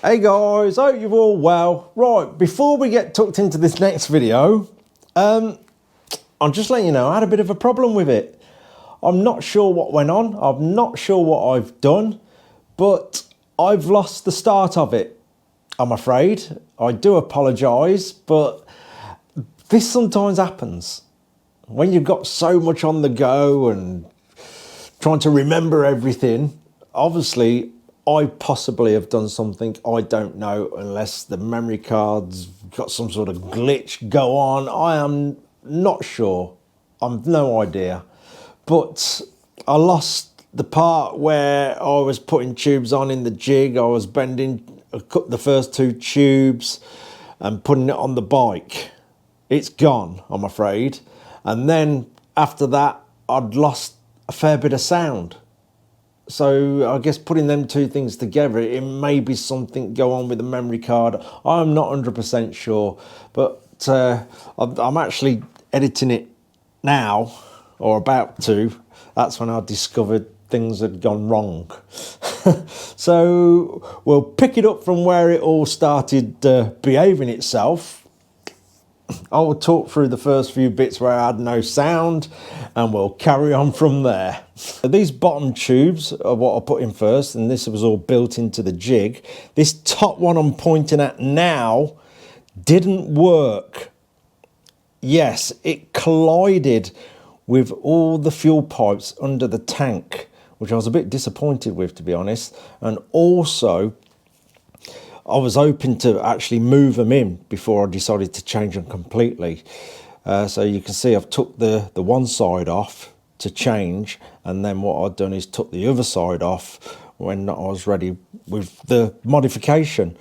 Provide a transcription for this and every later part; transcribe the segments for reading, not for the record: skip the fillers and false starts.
Hey guys, hope you're all well. Right, before we get tucked into this next video, I'm just letting you know I had a bit of a problem with it. I'm not sure what went on, I'm not sure what I've done, but I've lost the start of it, I'm afraid. I do apologise, but this sometimes happens. When you've got so much on the go and trying to remember everything, obviously I possibly have done something, I don't know, unless the memory card's got some sort of glitch go on. I am not sure, I've no idea. But I lost the part where I was putting tubes on in the jig. I was bending, I cut the first two tubes and putting it on the bike. It's gone, I'm afraid. And then after that, I'd lost a fair bit of sound. So I guess putting them two things together, it may be something go on with the memory card. I'm not 100% sure, but I'm actually editing it now, or about to. That's when I discovered things had gone wrong. So we'll pick it up from where it all started behaving itself. I will talk through the first few bits where I had no sound, and we'll carry on from there. These bottom tubes are what I put in first, and this was all built into the jig. This top one I'm pointing at now didn't work. Yes, it collided with all the fuel pipes under the tank, which I was a bit disappointed with, to be honest. And also, I was hoping to actually move them in before I decided to change them completely. So you can see I've took the one side off to change, and then what I've done is took the other side off when I was ready with the modification.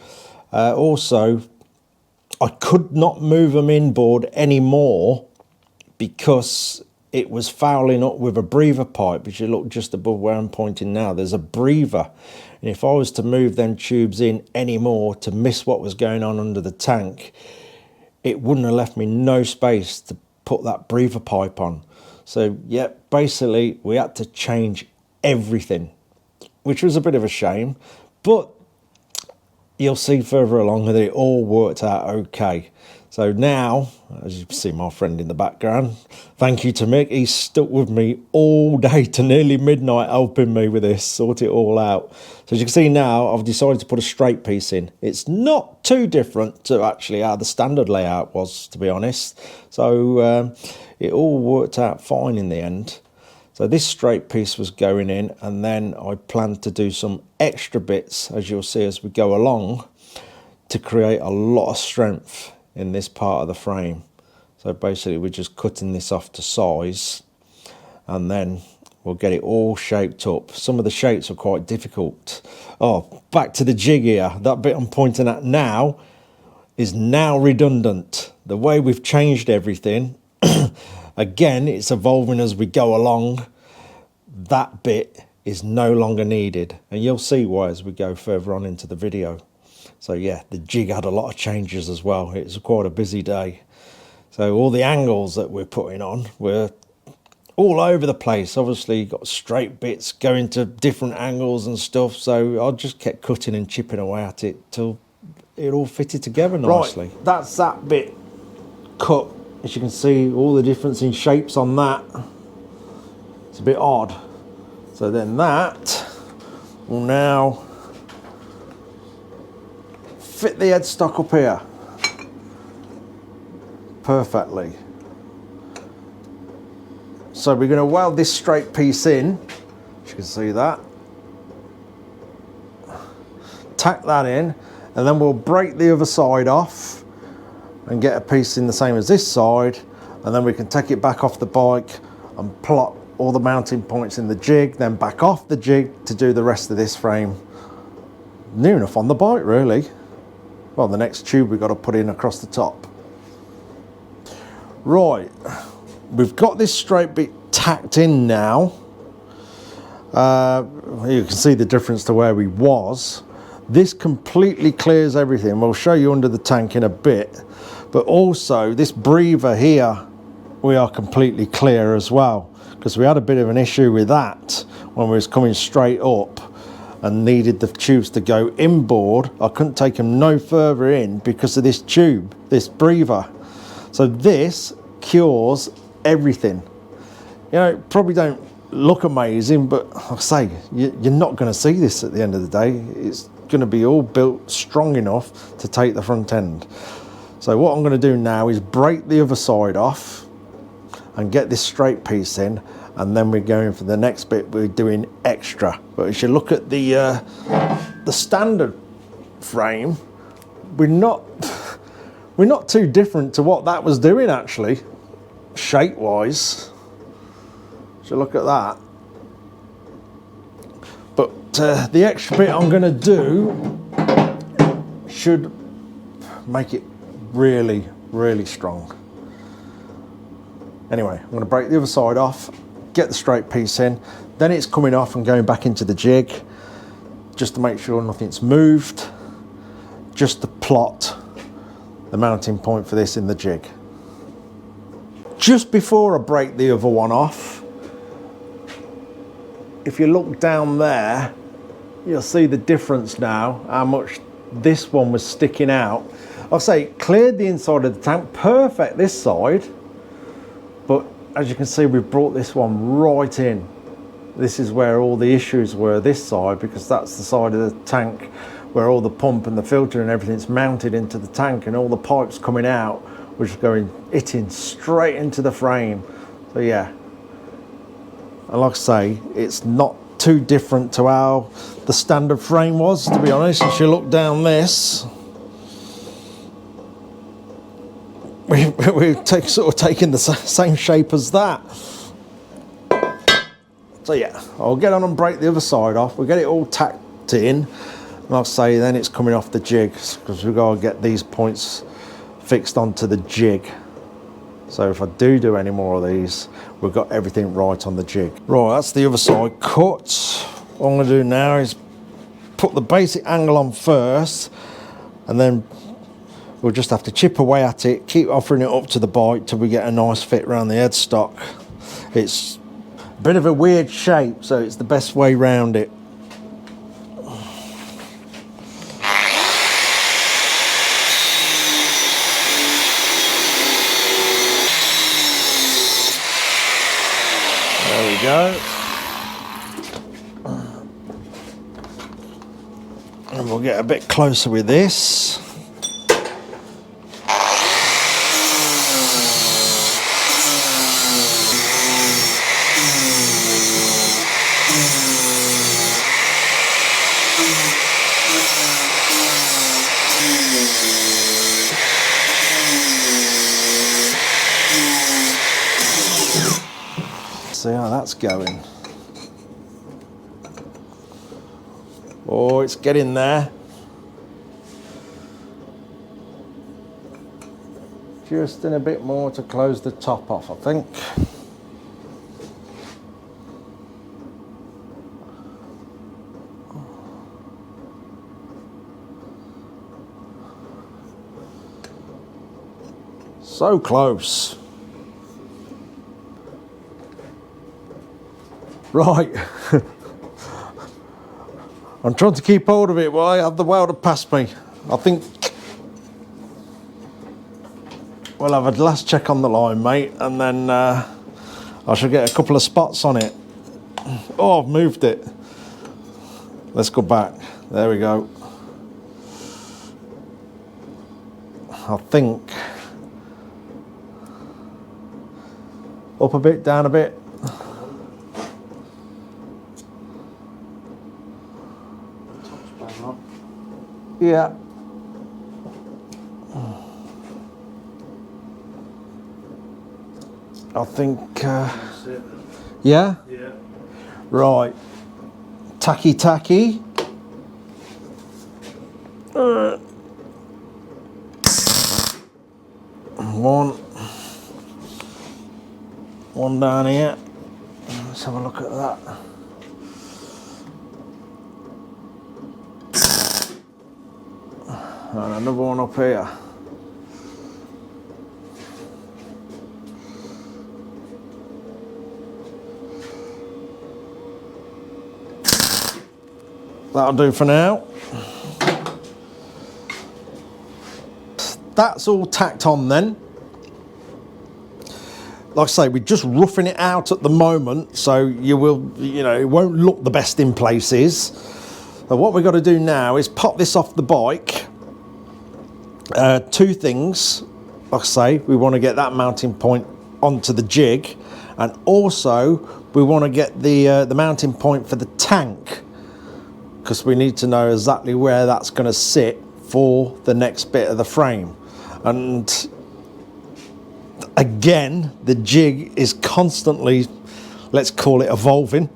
Also, I could not move them inboard anymore because it was fouling up with a breather pipe. If you look just above where I'm pointing now, there's a breather. And if I was to move them tubes in anymore to miss what was going on under the tank, it wouldn't have left me no space to put that breather pipe on. So yeah, basically we had to change everything, which was a bit of a shame, but you'll see further along that it all worked out okay. So now, as you can see my friend in the background, thank you to Mick, he's stuck with me all day to nearly midnight helping me with this, sort it all out. So as you can see now, I've decided to put a straight piece in. It's not too different to actually how the standard layout was, to be honest. So it all worked out fine in the end. So this straight piece was going in, and then I planned to do some extra bits, as you'll see as we go along, to create a lot of strength in this part of the frame. So basically we're just cutting this off to size, and then we'll get it all shaped up. Some of the shapes are quite difficult. Oh, back to the jig here. That bit I'm pointing at now is now redundant. The way we've changed everything, again, it's evolving as we go along. That bit is no longer needed, and you'll see why as we go further on into the video. So yeah, the jig had a lot of changes as well. It was quite a busy day. So all the angles that we're putting on were all over the place. Obviously got straight bits going to different angles and stuff. So I just kept cutting and chipping away at it till it all fitted together nicely. Right, that's that bit cut. As you can see, all the difference in shapes on that. It's a bit odd. So then that will now fit the headstock up here perfectly. So we're going to weld this straight piece in, as you can see that, tack that in, and then we'll break the other side off and get a piece in the same as this side, and then we can take it back off the bike and plot all the mounting points in the jig, then back off the jig to do the rest of this frame. Near enough on the bike really. Well, the next tube we've got to put in across the top. Right, we've got this straight bit tacked in now. You can see the difference to where we was. This completely clears everything. We'll show you under the tank in a bit. But also this breather here, we are completely clear as well, because we had a bit of an issue with that when we was coming straight up. and needed the tubes to go inboard, I couldn't take them no further in because of this tube, this breather. So this cures everything. You know, it probably don't look amazing, but like I say, you're not going to see this at the end of the day. It's going to be all built strong enough to take the front end. So what I'm going to do now is break the other side off and get this straight piece in, and then we're going for the next bit. We're doing extra. But if you look at the standard frame, we're not too different to what that was doing actually, shape wise. So look at that. But the extra bit I'm going to do should make it really, really strong. Anyway, I'm going to break the other side off, get the straight piece in, then it's coming off and going back into the jig just to make sure nothing's moved, just to plot the mounting point for this in the jig. Just before I break the other one off, if you look down there, you'll see the difference now, how much this one was sticking out. I'll say it cleared the inside of the tank, perfect this side, but as you can see, we've brought this one right in. This is where all the issues were, this side, because that's the side of the tank where all the pump and the filter and everything's mounted into the tank, and all the pipes coming out, which is going hitting straight into the frame. So yeah, and like I say, it's not too different to how the standard frame was, to be honest. If you look down this, we've sort of taken the same shape as that. So yeah, I'll get on and break the other side off. We'll get it all tacked in. And I'll say then it's coming off the jig, because we've got to get these points fixed onto the jig. So if I do any more of these, we've got everything right on the jig. Right, that's the other side cut. What I'm going to do now is put the basic angle on first, and then we'll just have to chip away at it, keep offering it up to the bite till we get a nice fit around the headstock. It's a bit of a weird shape, so it's the best way round it. There we go. And we'll get a bit closer with this. See how that's going. Oh, it's getting there. Just in a bit more to close the top off, I think. So close. Right. I'm trying to keep hold of it while I have the welder past me. I think we'll have a last check on the line, mate, and then I should get a couple of spots on it. Oh, I've moved it. Let's go back. There we go. I think up a bit, down a bit. Yeah. I think, yeah? Yeah. Right. Tacky. One down here. Let's have a look at that. And another one up here. That'll do for now. That's all tacked on then. Like I say, we're just roughing it out at the moment, so you know, it won't look the best in places. But what we've got to do now is pop this off the bike. Two things, like I say, we want to get that mounting point onto the jig, and also we want to get the mounting point for the tank, because we need to know exactly where that's going to sit for the next bit of the frame. And again, the jig is constantly, let's call it, evolving,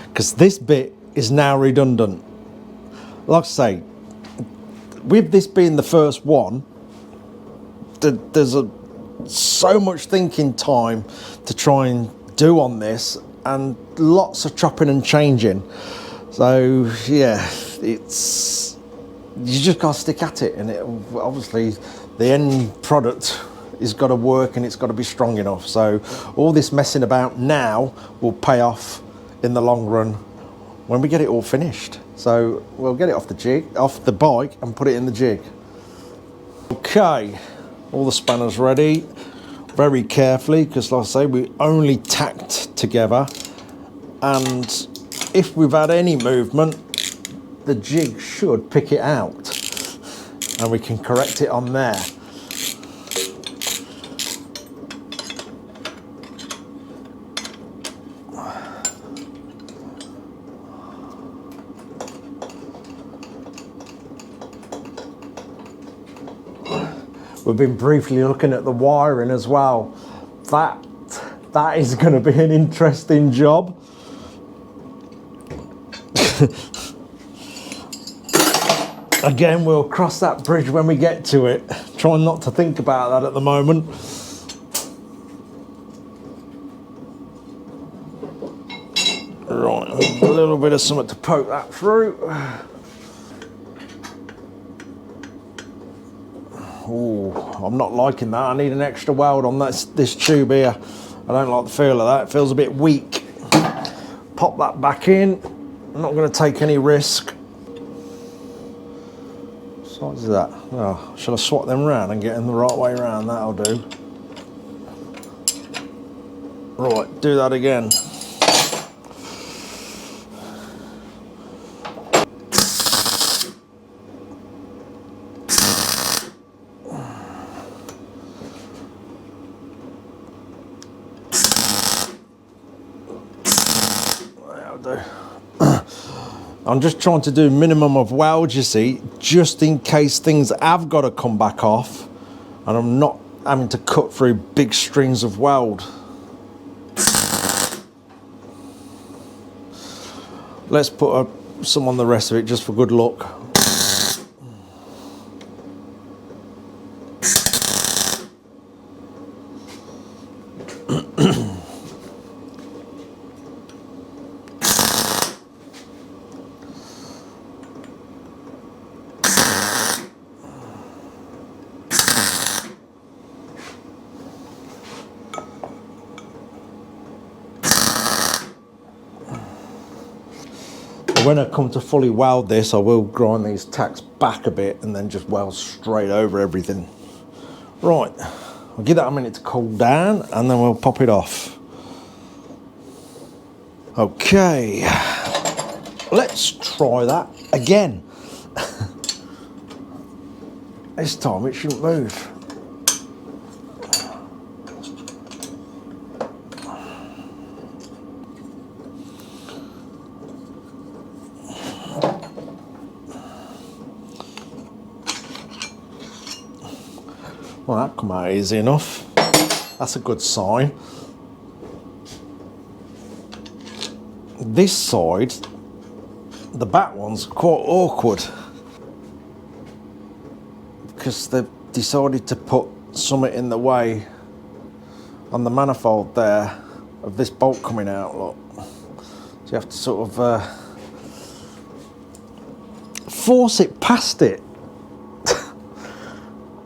because this bit is now redundant. Like I say, with this being the first one, there's so much thinking time to try and do on this, and lots of chopping and changing. So yeah, it's, you just gotta stick at it, and obviously the end product has got to work and it's got to be strong enough. So all this messing about now will pay off in the long run when we get it all finished. So we'll get it off the bike and put it in the jig. Okay, all the spanners ready, very carefully, because like I say, we only tacked together, and if we've had any movement, the jig should pick it out and we can correct it on there. We've been briefly looking at the wiring as well. That is going to be an interesting job. Again, we'll cross that bridge when we get to it. Trying not to think about that at the moment. Right, a little bit of something to poke that through. Oh, I'm not liking that. I need an extra weld on this tube here. I don't like the feel of that. It feels a bit weak. Pop that back in. I'm not going to take any risk. What size is that? Oh, shall I swap them round and get them the right way round? That'll do. Right, do that again. I'm just trying to do minimum of weld, you see, just in case things have got to come back off and I'm not having to cut through big strings of weld. Let's put some on the rest of it just for good luck. When I come to fully weld this, I will grind these tacks back a bit and then just weld straight over everything. Right, I'll give that a minute to cool down and then we'll pop it off. Okay, let's try that again. This time it shouldn't move. Well, that come out easy enough. That's a good sign. This side, the back one's quite awkward because they've decided to put something in the way on the manifold there of this bolt coming out, look. So you have to sort of force it past it.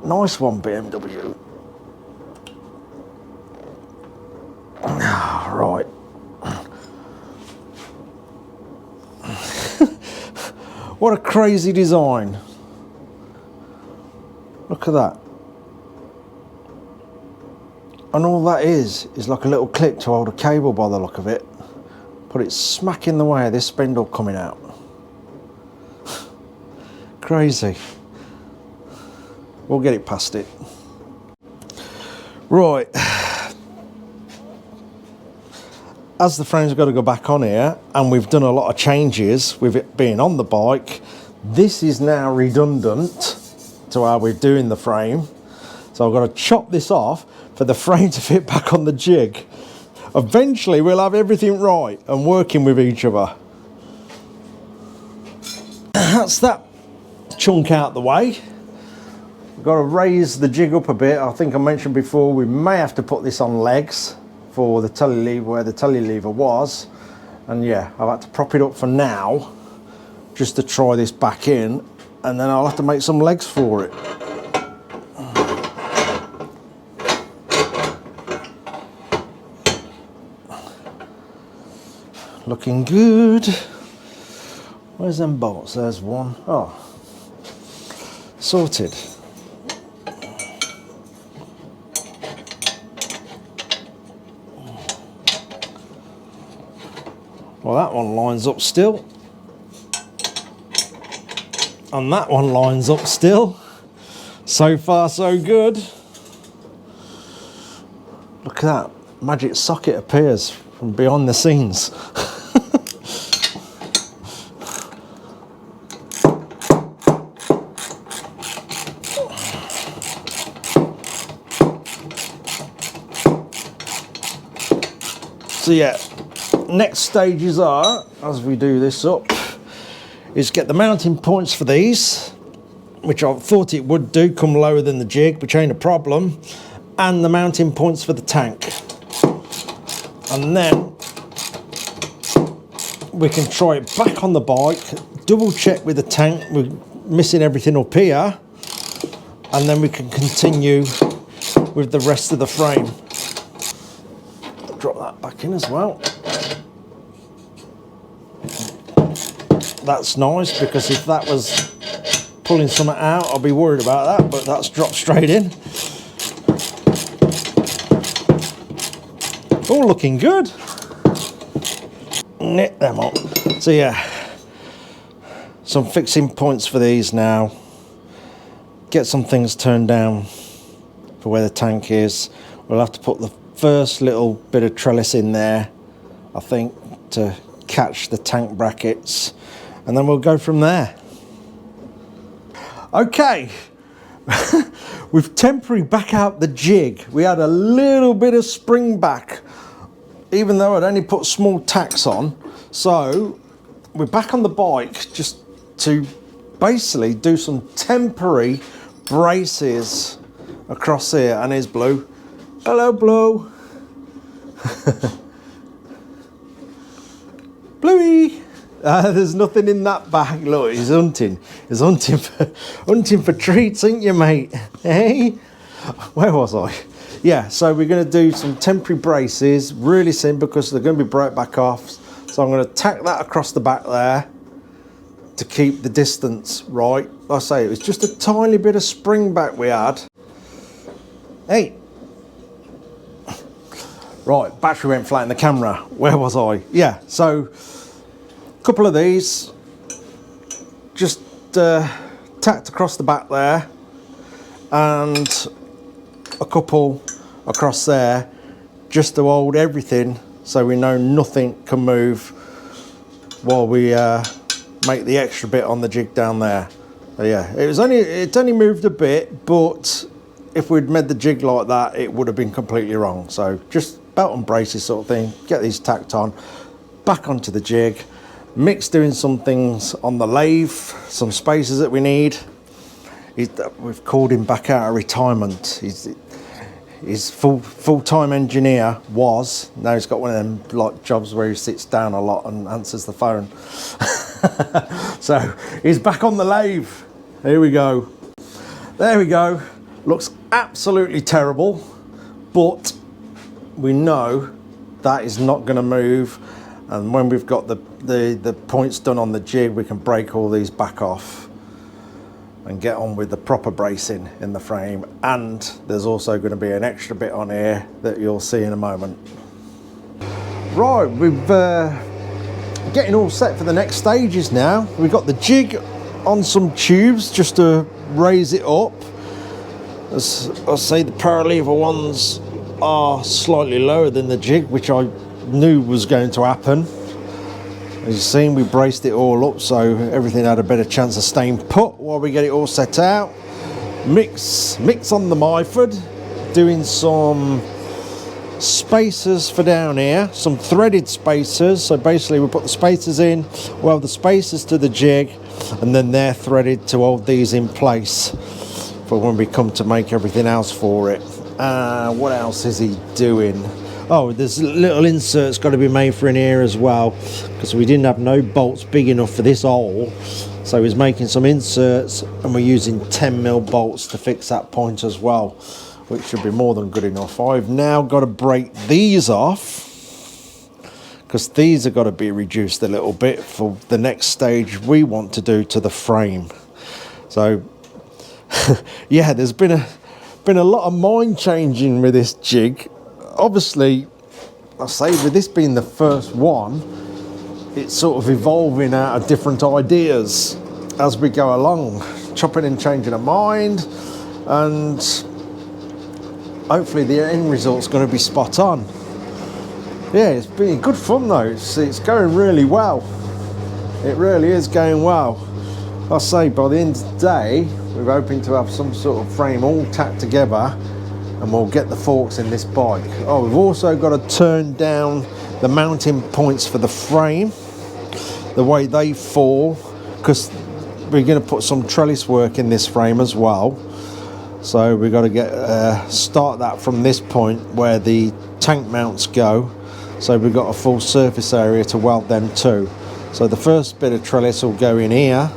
Nice one, BMW. Right. What a crazy design. Look at that. And all that is like a little clip to hold a cable by the look of it. But it's smack in the way of this spindle coming out. Crazy. We'll get it past it. Right. As the frame's got to go back on here, and we've done a lot of changes with it being on the bike, this is now redundant to how we're doing the frame. So I've got to chop this off for the frame to fit back on the jig. Eventually we'll have everything right and working with each other. That's that chunk out the way. We've got to raise the jig up a bit. I think I mentioned before we may have to put this on legs for the telly lever where the telly lever was, and yeah, I've had to prop it up for now just to try this back in, and then I'll have to make some legs for it. Looking good. Where's them bolts? There's one. Oh, sorted. Well, that one lines up still, and that one lines up still. So far so good. Look at that, magic socket appears from behind the scenes. So yeah, next stages are, as we do this up, is get the mounting points for these, which I thought it would do, come lower than the jig, which ain't a problem, and the mounting points for the tank. And then we can try it back on the bike, double check with the tank, we're missing everything up here, and then we can continue with the rest of the frame. Drop that back in as well. That's nice, because if that was pulling something out, I'll be worried about that, but that's dropped straight in. All looking good. Knit them up. So yeah, some fixing points for these now. Get some things turned down for where the tank is. We'll have to put the first little bit of trellis in there, I think, to catch the tank brackets, and then we'll go from there. Okay, we've temporarily back out the jig. We had a little bit of spring back, even though I'd only put small tacks on. So we're back on the bike just to basically do some temporary braces across here. And here's Blue. Hello, Blue. Bluey. There's nothing in that bag. Look, he's hunting. He's hunting for treats, ain't you, mate? Hey, where was I? Yeah, so we're going to do some temporary braces, really simple, because they're going to be broke back off. So I'm going to tack that across the back there to keep the distance right. Like I say, it was just a tiny bit of spring back we had. Hey. Right, battery went flat in the camera. Where was I? Yeah, so a couple of these just tacked across the back there, and a couple across there, just to hold everything so we know nothing can move while we make the extra bit on the jig down there. So yeah, it only moved a bit, but if we'd made the jig like that, it would have been completely wrong. So just belt and braces sort of thing, get these tacked on, back onto the jig. Mick's doing some things on the lathe, some spaces that we need. We've called him back out of retirement. He's full-time engineer was. Now he's got one of them like jobs where he sits down a lot and answers the phone. So he's back on the lathe. Here we go. There we go. Looks absolutely terrible, but we know that is not going to move, And when we've got the points done on the jig, we can break all these back off and get on with the proper bracing in the frame. And there's also going to be an extra bit on here that you'll see in a moment. Right, we've getting all set for the next stages now. We've got the jig on some tubes just to raise it up. As I say, the power lever ones are slightly lower than the jig, which I knew was going to happen. As you've seen, we braced it all up so everything had a better chance of staying put while we get it all set out. Mix on the Myford, doing some spacers for down here, some threaded spacers. So basically we put the spacers in, well, the spacers to the jig, and then they're threaded to hold these in place for when we come to make everything else for it. What else is he doing? Oh, there's little inserts got to be made for in here as well, because we didn't have no bolts big enough for this hole. So he's making some inserts, and we're using 10mm bolts to fix that point as well, which should be more than good enough. I've now got to break these off, because these have got to be reduced a little bit for the next stage we want to do to the frame. So yeah, there's been a lot of mind changing with this jig. Obviously, I say with this being the first one, it's sort of evolving out of different ideas as we go along, chopping and changing our mind, and hopefully the end result's going to be spot on. Yeah, it's been good fun though. It's going really well. It really is going well. I say by the end of the day, we're hoping to have some sort of frame all tacked together, and we'll get the forks in this bike. Oh, we've also got to turn down the mounting points for the frame, the way they fall, because we're going to put some trellis work in this frame as well. So we've got to start that from this point where the tank mounts go. So we've got a full surface area to weld them to. So the first bit of trellis will go in here,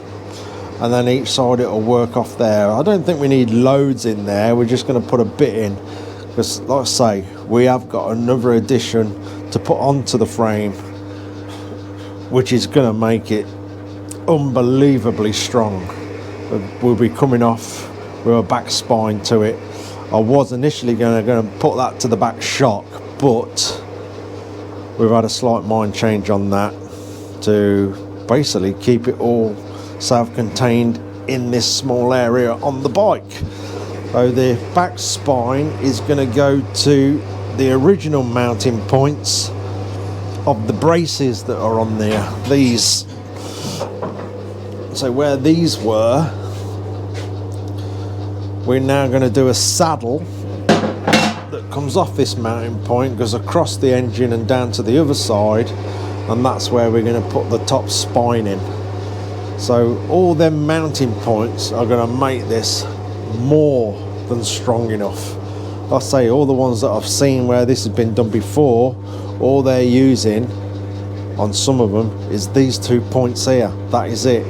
and then each side it'll work off there. I don't think we need loads in there. We're just going to put a bit in, because like I say, we have got another addition to put onto the frame, which is going to make it unbelievably strong. We'll be coming off with a back spine to it. I was initially going to put that to the back shock, but we've had a slight mind change on that to basically keep it all self-contained in this small area on the bike. So the back spine is going to go to the original mounting points of the braces that are on there. These, so where these were, we're now going to do a saddle that comes off this mounting point, goes across the engine and down to the other side, and that's where we're going to put the top spine in. So all them mounting points are going to make this more than strong enough. I say all the ones that I've seen where this has been done before, all they're using on some of them is these 2 points here. That is it.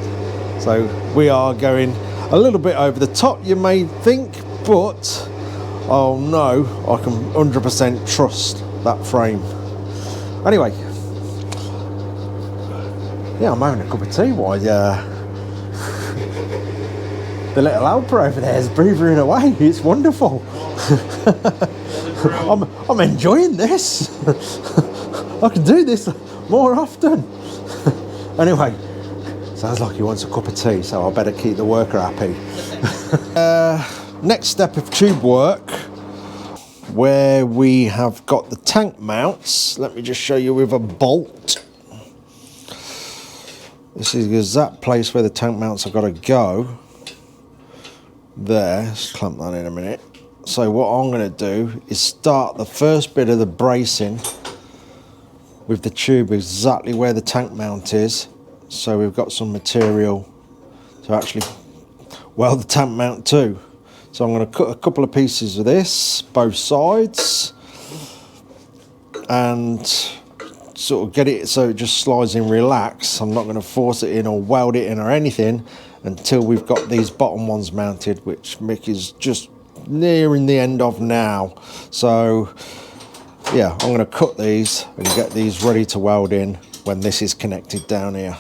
So we are going a little bit over the top, you may think, but oh no, I can 100% trust that frame. Anyway, yeah, I'm having a cup of tea while the little helper over there is breathing away. It's wonderful. I'm enjoying this. I can do this more often. Anyway, sounds like he wants a cup of tea, so I better keep the worker happy. Next step of tube work, where we have got the tank mounts. Let me just show you with a bolt. This is the exact place where the tank mounts have got to go. There, let's clamp that in a minute. So what I'm going to do is start the first bit of the bracing with the tube exactly where the tank mount is. So we've got some material to actually weld the tank mount to. So I'm going to cut a couple of pieces of this, both sides, and sort of get it so it just slides in relax. I'm not going to force it in or weld it in or anything until we've got these bottom ones mounted, which Mick is just nearing the end of now. So yeah, I'm going to cut these and get these ready to weld in when this is connected down here.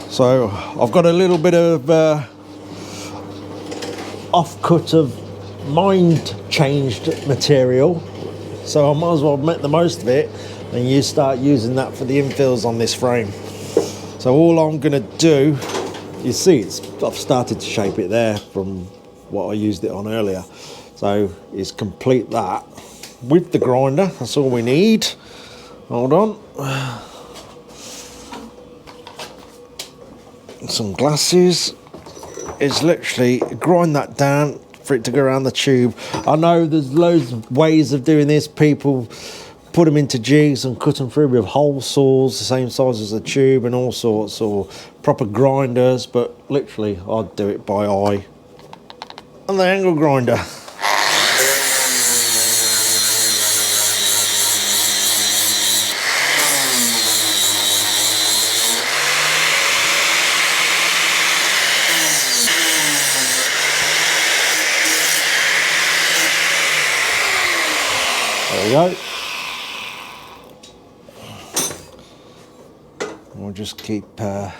So I've got a little bit of offcut of mind changed material, so I might as well make the most of it and you start using that for the infills on this frame. So all I'm going to do, you see I've started to shape it there from what I used it on earlier, so is complete that with the grinder. That's all we need. Hold on. Some glasses. Is literally grind that down for it to go around the tube. I know there's loads of ways of doing this. People put them into jigs and cut them through with hole saws the same size as the tube and all sorts, or proper grinders, but literally I'd do it by eye and the angle grinder. There we go. We'll just keep, well,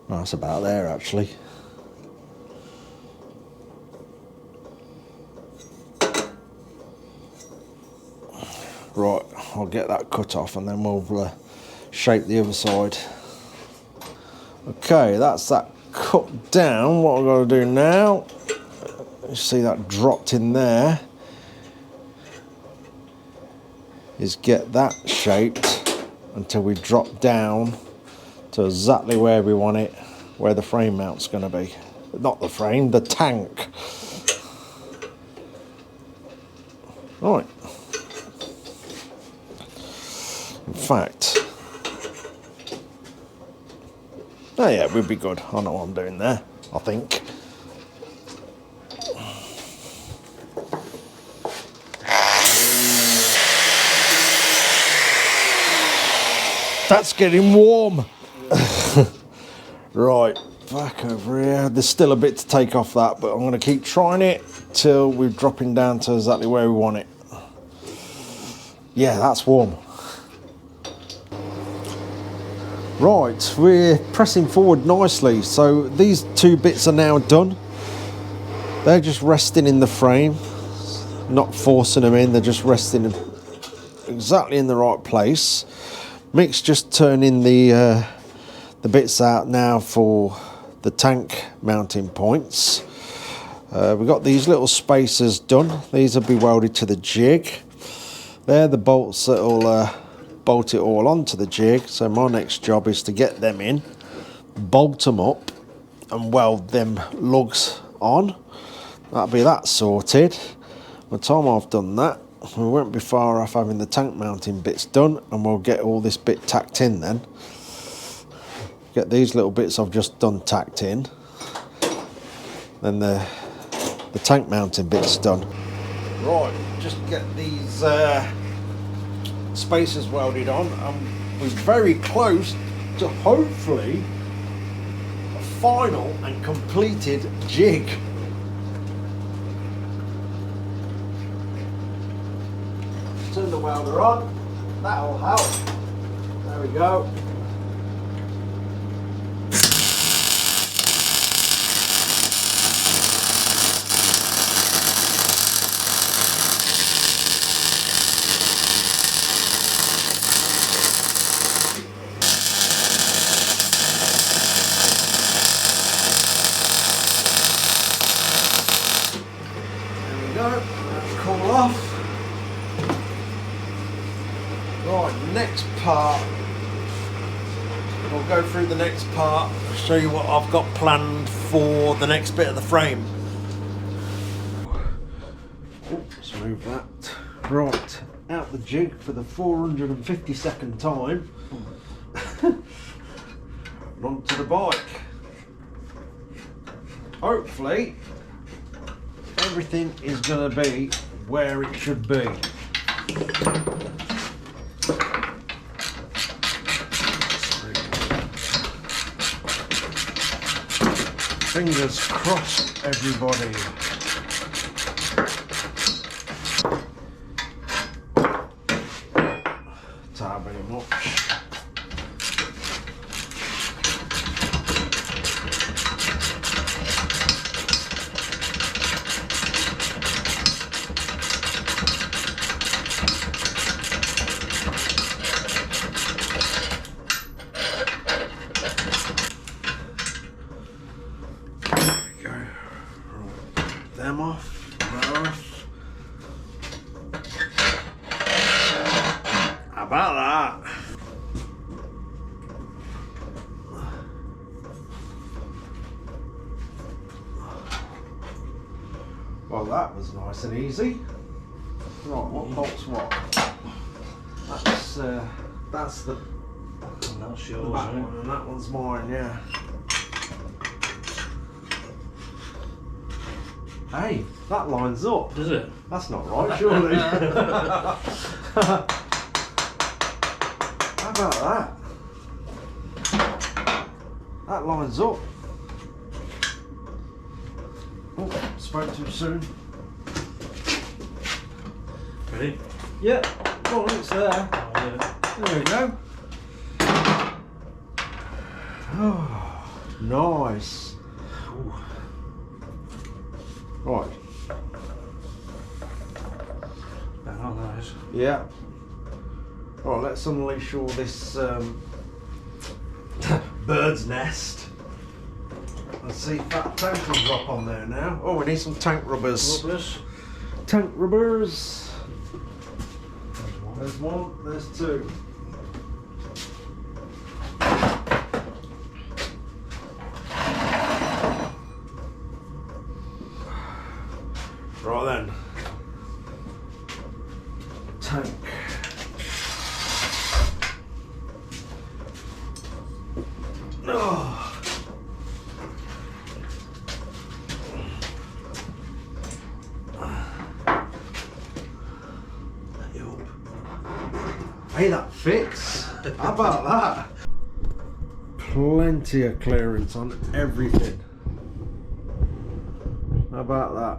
that's about there actually. Right, I'll get that cut off and then we'll shape the other side. Okay, that's that cut down. What I've got to do now, you see that dropped in there, is get that shaped until we drop down to exactly where we want it, where the frame mount's going to be. Not the frame, the tank. Right. In fact, oh yeah, we'd be good. I know what I'm doing there, I think. That's getting warm. Right, back over here. There's still a bit to take off that, but I'm going to keep trying it till we're dropping down to exactly where we want it. Yeah, that's warm. Right, we're pressing forward nicely. So these two bits are now done. They're just resting in the frame, not forcing them in. They're just resting exactly in the right place. Mick's just turning the bits out now for the tank mounting points. We've got these little spacers done. These will be welded to the jig. They're the bolts that will bolt it all onto the jig. So my next job is to get them in, bolt them up and weld them lugs on. That'll be that sorted. By the time I've done that, we won't be far off having the tank mounting bits done, and we'll get all this bit tacked in then. Get these little bits I've just done tacked in. Then the tank mounting bit's done. Right, just get these spacers welded on, and we're very close to hopefully a final and completed jig. Turn the welder on, that'll help. There we go. There we go, that's cool off. Right, next part, we'll go through the next part, show you what I've got planned for the next bit of the frame. Oops, move that. Right, out the jig for the 452nd time. Onto the bike. Hopefully, everything is going to be where it should be. Fingers crossed, everybody. Tab very much. Them off, off. How about that? Well, that was nice and easy. Right, what bolt's what? That's the. And that's yours, The back right? one, and that one's mine, yeah. Hey, that lines up. Does it? That's not right, surely. How about that? That lines up. Oh, spoke too soon. Ready? Yeah, well, it's there. Oh, yeah. There we go. Oh, nice. Ooh. Right. Oh, nice. Yeah. Right, let's unleash all this bird's nest. Let's see if that tank will drop on there now. Oh, we need some tank rubbers. Rubbers. Tank rubbers. There's one. There's one, there's two. Right then. Tank. Oh. Hey, that fits. How about that? Plenty of clearance on everything. How about that?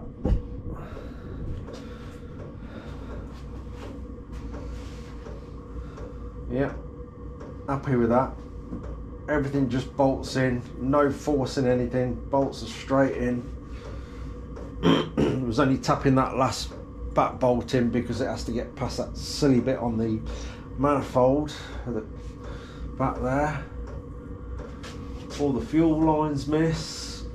Yeah, happy with that. Everything just bolts in, no forcing anything, bolts are straight in. I was only tapping that last back bolt in because it has to get past that silly bit on the manifold at the back there. All the fuel lines miss.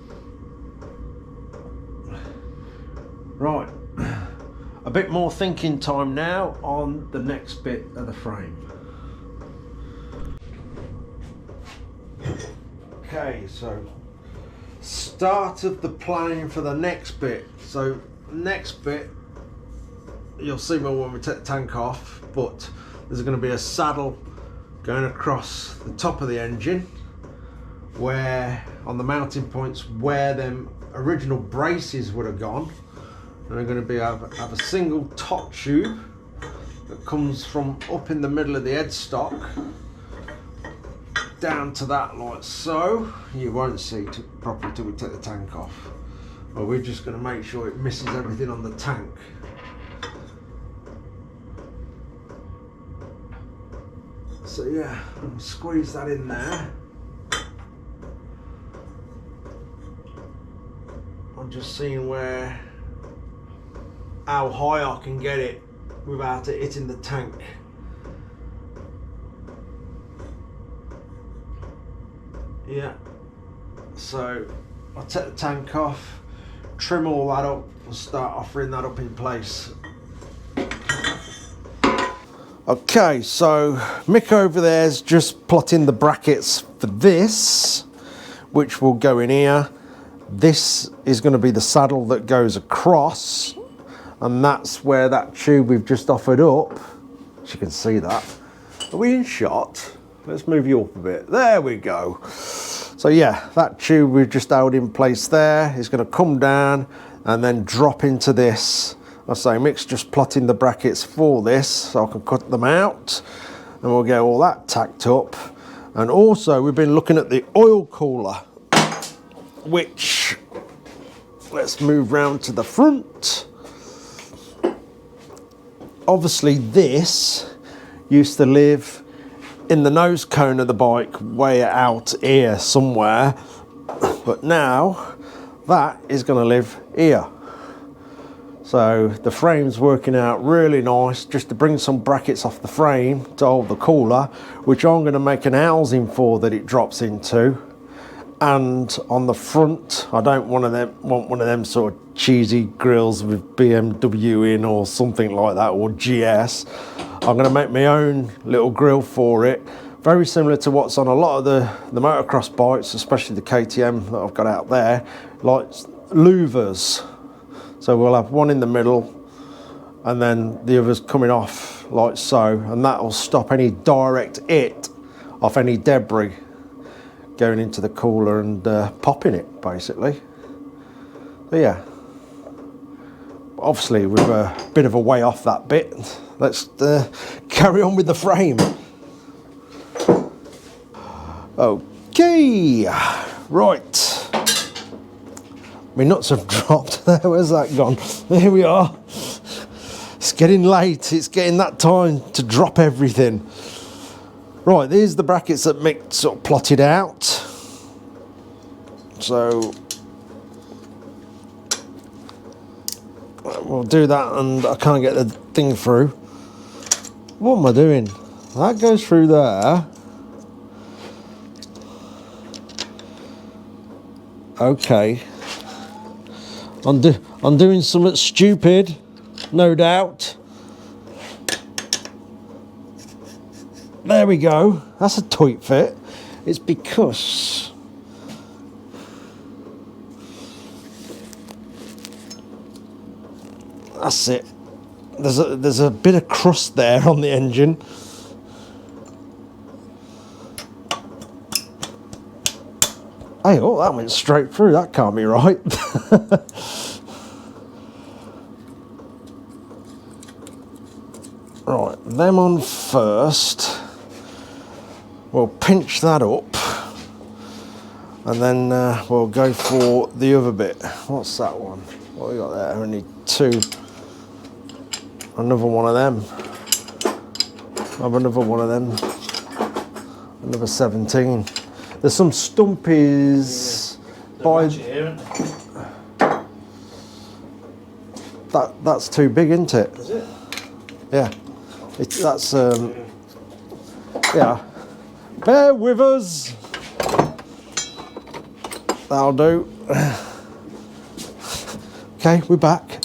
Right, a bit more thinking time now on the next bit of the frame. Okay, so start of the planning for the next bit. So next bit, you'll see more when we take the tank off, but there's going to be a saddle going across the top of the engine, where on the mounting points where them original braces would have gone. And they're going to have a single top tube that comes from up in the middle of the headstock down to that, like so. You won't see properly till we take the tank off. But we're just going to make sure it misses everything on the tank. So yeah, squeeze that in there. I'm just seeing how high I can get it without it hitting the tank. Yeah, so I'll take the tank off, trim all that up and start offering that up in place. Okay, so Mick over there's just plotting the brackets for this, which will go in here. This is going to be the saddle that goes across, and that's where that tube we've just offered up, as you can see that. Are we in shot? Let's move you up a bit. There we go. So yeah, that tube we've just held in place there is going to come down and then drop into this. I say Mick's just plotting the brackets for this so I can cut them out, and we'll get all that tacked up. And also we've been looking at the oil cooler, which, let's move round to the front. Obviously this used to live in the nose cone of the bike way out here somewhere, but now that is going to live here. So the frame's working out really nice, just to bring some brackets off the frame to hold the cooler, which I'm going to make an housing for that it drops into. And on the front, I don't want one of them sort of cheesy grills with BMW in or something like that, or GS. I'm going to make my own little grill for it, very similar to what's on a lot of the motocross bikes, especially the KTM that I've got out there, like louvers. So we'll have one in the middle and then the others coming off like so, and that will stop any direct hit off any debris going into the cooler and popping it, basically. So yeah, obviously we're a bit of a way off that bit. Let's carry on with the frame. Okay, right. My nuts have dropped. Where's that gone? There we are. It's getting late. It's getting that time to drop everything. Right, these are the brackets that Mick sort of plotted out. So we'll do that, and I can't get the thing through. What am I doing? That goes through there. Okay. I'm doing something stupid, no doubt. There we go. That's a tight fit. It's because that's it. There's a bit of crust there on the engine. Hey, oh, that went straight through. That can't be right. Right, them on first. We'll pinch that up, and then we'll go for the other bit. What's that one? What we got there? Only two. Another one of them. Have another one of them. Another 17. There's some stumpies by that's too big, isn't it? Is it? Yeah. That's yeah. Bear with us. That'll do. Okay, we're back.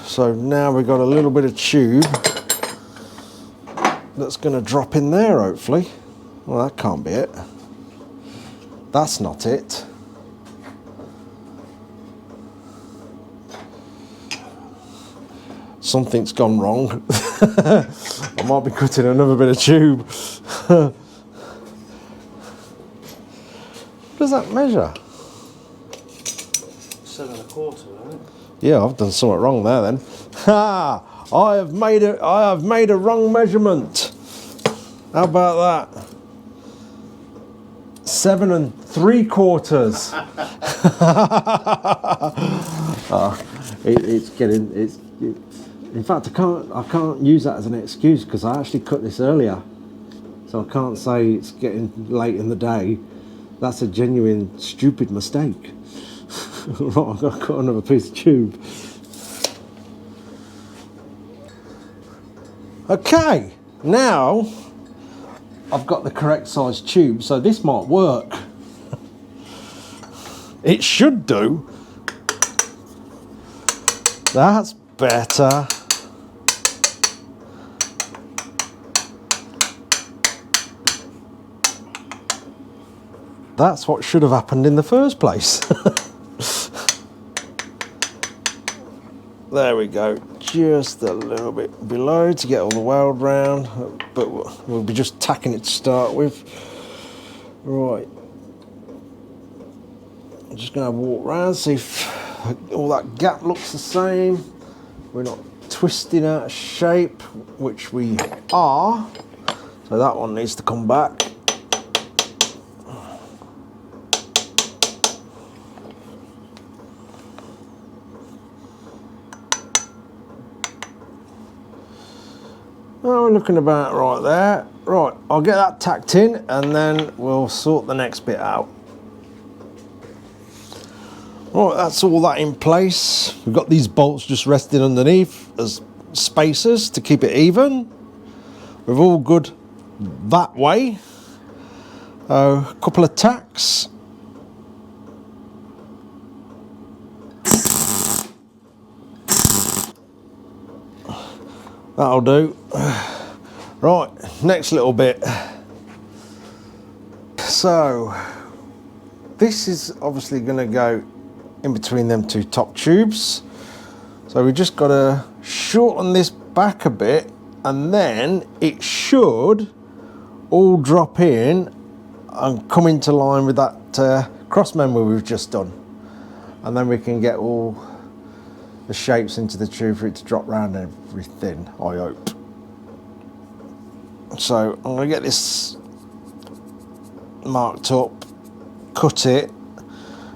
So now we've got a little bit of tube that's going to drop in there, hopefully. Well, that can't be it. That's not it. Something's gone wrong. I might be cutting another bit of tube. What does that measure? 7 1/4, isn't it? Yeah, I've done something wrong there then. Ha! I have made a wrong measurement. How about that? 7 3/4. In fact, I can't use that as an excuse because I actually cut this earlier, so I can't say it's getting late in the day. That's a genuine stupid mistake. Right, I've got to cut another piece of tube. Okay, now I've got the correct size tube, so this might work. It should do. That's better. That's what should have happened in the first place. There we go, just a little bit below to get all the weld round, but we'll be just tacking it to start with. Right, I'm just going to walk around, see if all that gap looks the same. We're not twisting out of shape, which we are, so that one needs to come back. Oh, we're looking about right there. Right, I'll get that tacked in and then we'll sort the next bit out. Right, that's all that in place. We've got these bolts just resting underneath as spacers to keep it even. We're all good that way. A couple of tacks. That'll do. Right, next little bit. So, this is obviously going to go in between them two top tubes. So we just got to shorten this back a bit and then it should all drop in and come into line with that cross member we've just done. And then we can get all the shapes into the tube for it to drop round everything, I hope. So I'm going to get this marked up, cut it,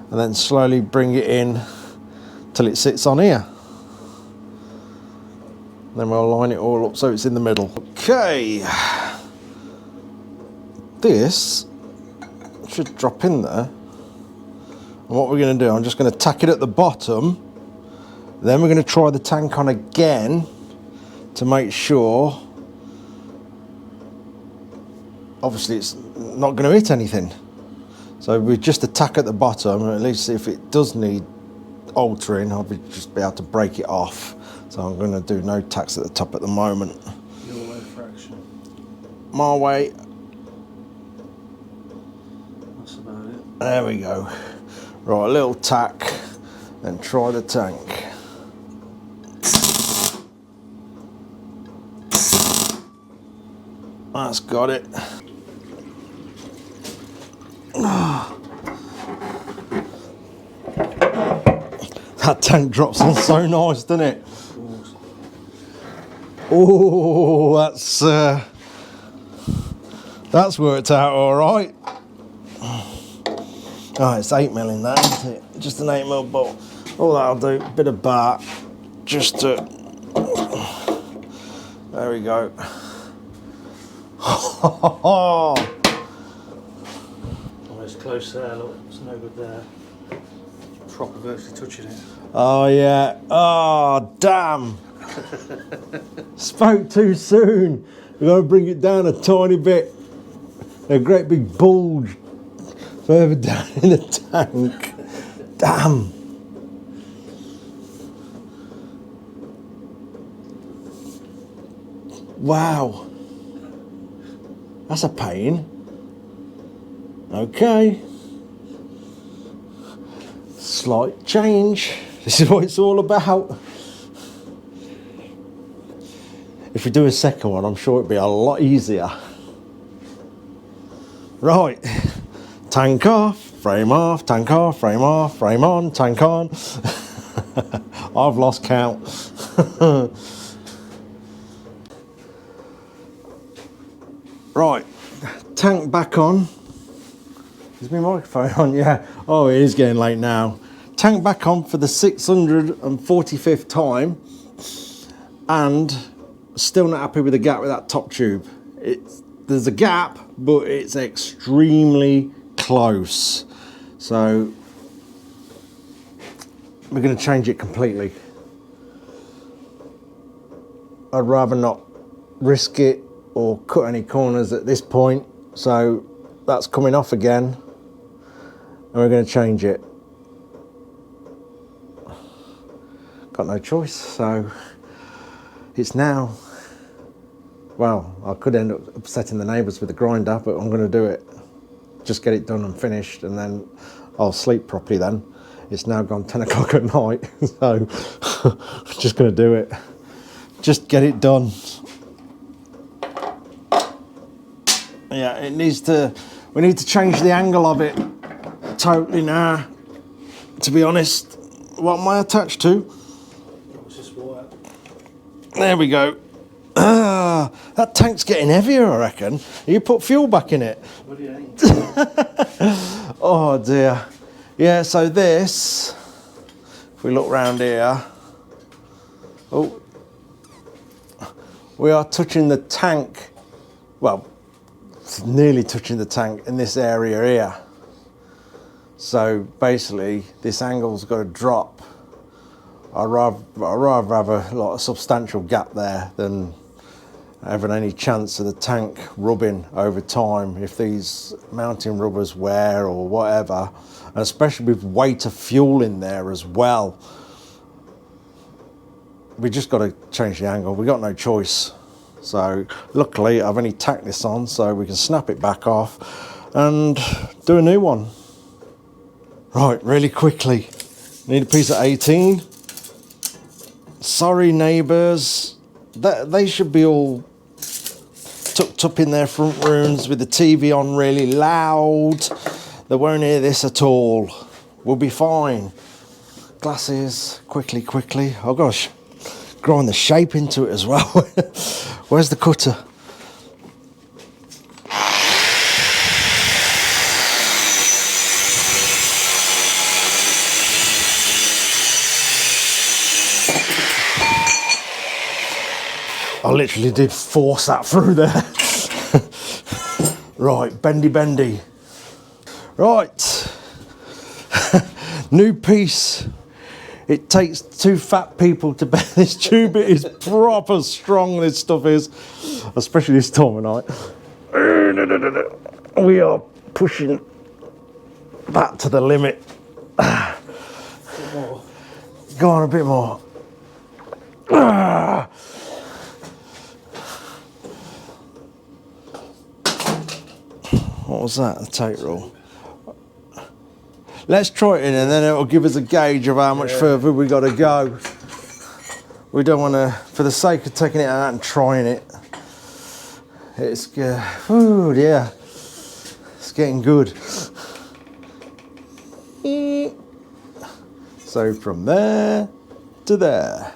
and then slowly bring it in till it sits on here. Then we'll line it all up so it's in the middle. Okay, this should drop in there. And what we're going to do, I'm just going to tack it at the bottom. Then we're going to try the tank on again to make sure, obviously it's not going to hit anything. So we just attack at the bottom, and at least if it does need altering, I'll just be able to break it off. So I'm going to do no tacks at the top at the moment. Your way fraction. My way. That's about it. There we go. Right, a little tack, then try the tank. That's got it. That tank drops on so nice, doesn't it? Oh, that's worked out all right. Oh, it's 8mm in that, isn't it? Just an 8mm bolt. All that'll do, bit of bar, just to. There we go. Oh, it's close there, look, it's no good there. Proper virtually touching it. Oh yeah, oh damn. Spoke too soon. We're going to bring it down a tiny bit. A great big bulge further down in the tank. Damn. Wow. That's a pain. Okay. Slight change. This is what it's all about. If we do a second one, I'm sure it'll be a lot easier. Right. Tank off, frame off, tank off, frame off, frame on, tank on. I've lost count. Right, tank back on. Is my microphone on? Yeah. Oh, it is getting late now. Tank back on for the 645th time, and still not happy with the gap with that top tube. There's a gap, but it's extremely close. So we're going to change it completely. I'd rather not risk it or cut any corners at this point. So that's coming off again, and we're going to change it. Got no choice, so it's now, well, I could end up upsetting the neighbours with the grinder, but I'm going to do it. Just get it done and finished, and then I'll sleep properly then. It's now gone 10 o'clock at night, so I'm just going to do it. Just get it done. Yeah, it needs to, we need to change the angle of it totally now, to be honest. What am I attached to? What's this wire? There we go. That tank's getting heavier, I reckon. You put fuel back in it. Bloody ain't. Oh dear. Yeah, so this, if we look round here, oh, we are touching the tank, well, nearly touching the tank in this area here. So basically this angle's got to drop. I'd rather have a substantial gap there than having any chance of the tank rubbing over time if these mounting rubbers wear or whatever, and especially with weight of fuel in there as well. We just got to change the angle. We got no choice. So luckily I've only tacked this on so we can snap it back off and do a new one. Right, really quickly, need a piece of 18. Sorry neighbours, they should be all tucked up in their front rooms with the TV on really loud. They won't hear this at all. We'll be fine. Glasses, quickly. Oh gosh, grind the shape into it as well. Where's the cutter? I literally did force that through there. Right, bendy. Right, new piece. It takes 2 fat people to bear this tube. It is proper strong, this stuff is, especially this time of night. We are pushing that to the limit. Go on, a bit more. What was that, a tape rule? Let's try it in and then it'll give us a gauge of how much further we got to go. We don't want to, for the sake of taking it out and trying it, it's good. Ooh, yeah, it's getting good. So from there to there.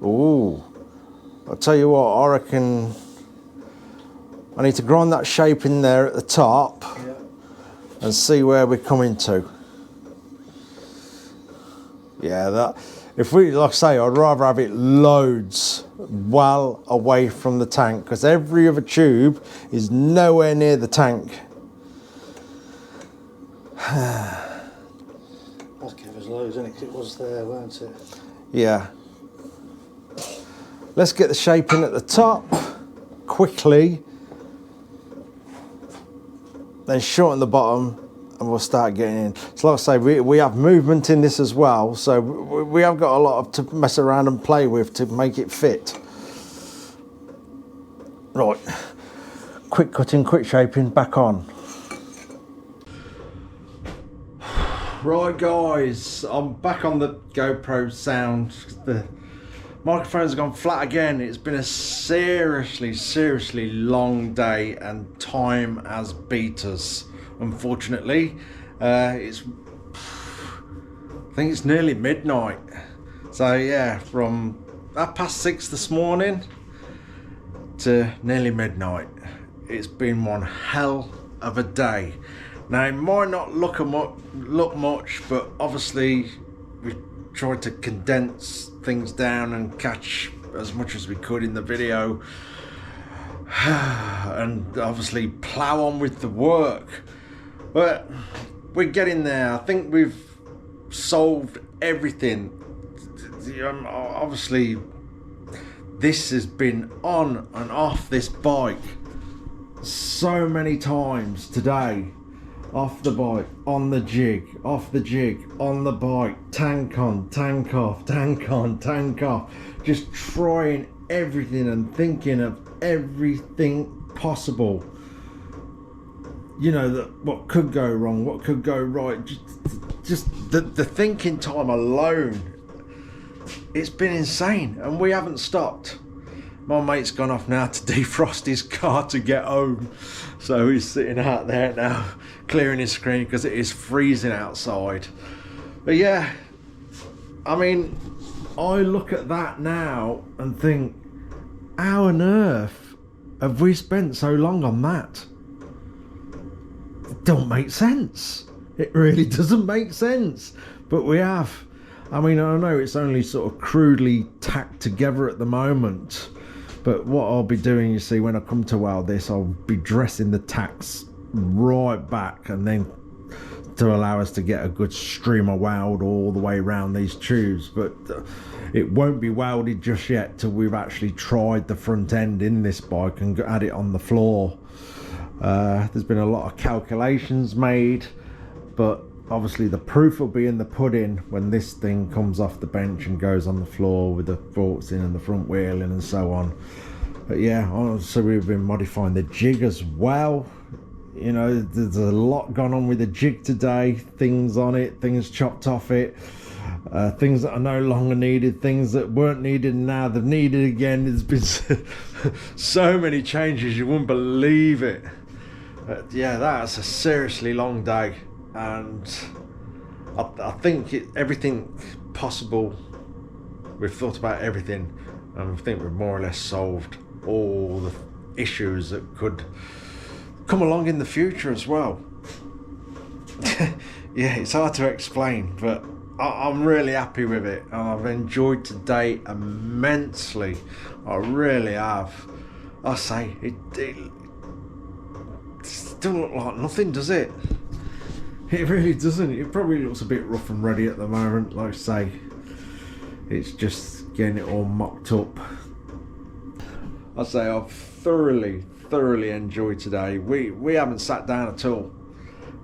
Ooh, I'll tell you what, I reckon I need to grind that shape in there at the top and see where we're coming to. Yeah, that, if we, like I say, I'd rather have it loads well away from the tank because every other tube is nowhere near the tank. Must give us loads, isn't it? 'Cause it was there, weren't it? Yeah. Let's get the shape in at the top quickly. Then shorten the bottom and we'll start getting in. So like I say, we have movement in this as well, so we have got a lot to mess around and play with to make it fit. Right, quick cutting, quick shaping, back on. Right guys, I'm back on the GoPro sound. The microphone's gone flat again. It's been a seriously long day and time has beat us, unfortunately. I think it's nearly midnight. So yeah, from 6:30 this morning to nearly midnight. It's been one hell of a day. Now it might not look much, but obviously we tried to condense things down and catch as much as we could in the video and obviously plow on with the work, but we're getting there. I think we've solved everything. Obviously this has been on and off this bike so many times today. Off the bike, on the jig, off the jig, on the bike, tank on, tank off, tank on, tank off. Just trying everything and thinking of everything possible. You know, what could go wrong, what could go right. Just the thinking time alone, it's been insane and we haven't stopped. My mate's gone off now to defrost his car to get home. So he's sitting out there now, clearing his screen because it is freezing outside. But yeah, I mean, I look at that now and think, how on earth have we spent so long on that? It don't make sense. It really doesn't make sense, but we have. I mean, I know it's only sort of crudely tacked together at the moment, But what I'll be doing, you see, when I come to weld this, I'll be dressing the tacks right back, and then to allow us to get a good stream of weld all the way around these tubes. But it won't be welded just yet till we've actually tried the front end in this bike and had it on the floor. There's been a lot of calculations made, but obviously the proof will be in the pudding when this thing comes off the bench and goes on the floor with the forks in and the front wheeling and so on. But yeah, also we've been modifying the jig as well. You know, there's a lot gone on with the jig today. Things on it, things chopped off it, things that are no longer needed, things that weren't needed and now they're needed again. There's been so many changes, you wouldn't believe it. Yeah, that's a seriously long day, and I think everything possible, we've thought about everything, and I think we've more or less solved all the issues that could come along in the future as well. Yeah, it's hard to explain, but I'm really happy with it, and I've enjoyed today immensely. I really have. I say it still looks like nothing, does it? It really doesn't. It probably looks a bit rough and ready at the moment. Like I say, it's just getting it all mocked up. I say I've thoroughly enjoyed today. We haven't sat down at all.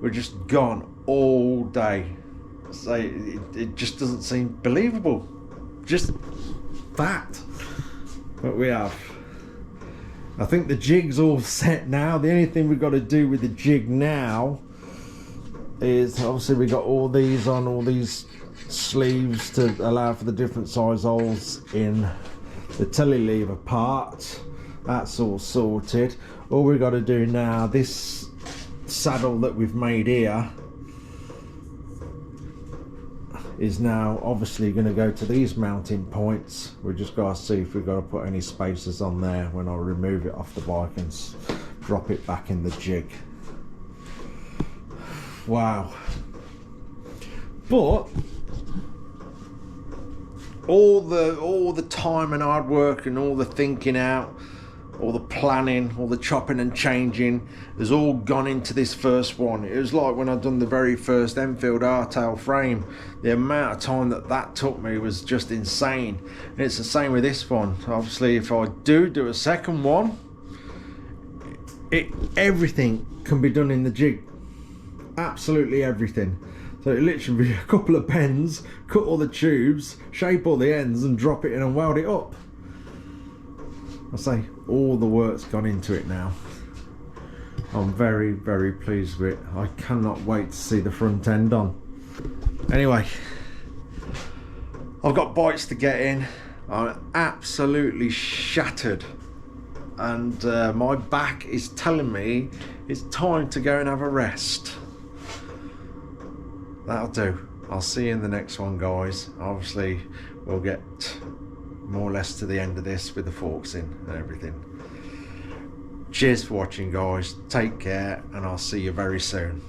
We're just gone all day. So it just doesn't seem believable. Just that. But we have. I think the jig's all set now. The only thing we've got to do with the jig now is obviously we got all these on, all these sleeves to allow for the different size holes in the telelever part. That's all sorted. All we've got to do now, this saddle that we've made here is now obviously going to go to these mounting points. We just got to see if we've got to put any spacers on there when I remove it off the bike and drop it back in the jig. Wow. But all the time and hard work and all the thinking out, all the planning, all the chopping and changing has all gone into this first one. It was like when I'd done the very first Enfield hardtail frame, the amount of time that took me was just insane. And it's the same with this one. Obviously, if I do a second one, everything can be done in the jig. Absolutely everything. So it literally be a couple of pens, cut all the tubes, shape all the ends and drop it in and weld it up. I say all the work's gone into it now. I'm very pleased with it. I cannot wait to see the front end on. Anyway, I've got bites to get in. I'm absolutely shattered, and my back is telling me it's time to go and have a rest. That'll do. I'll see you in the next one, guys. Obviously we'll get more or less to the end of this with the forks in and everything. Cheers for watching, guys. Take care, and I'll see you very soon.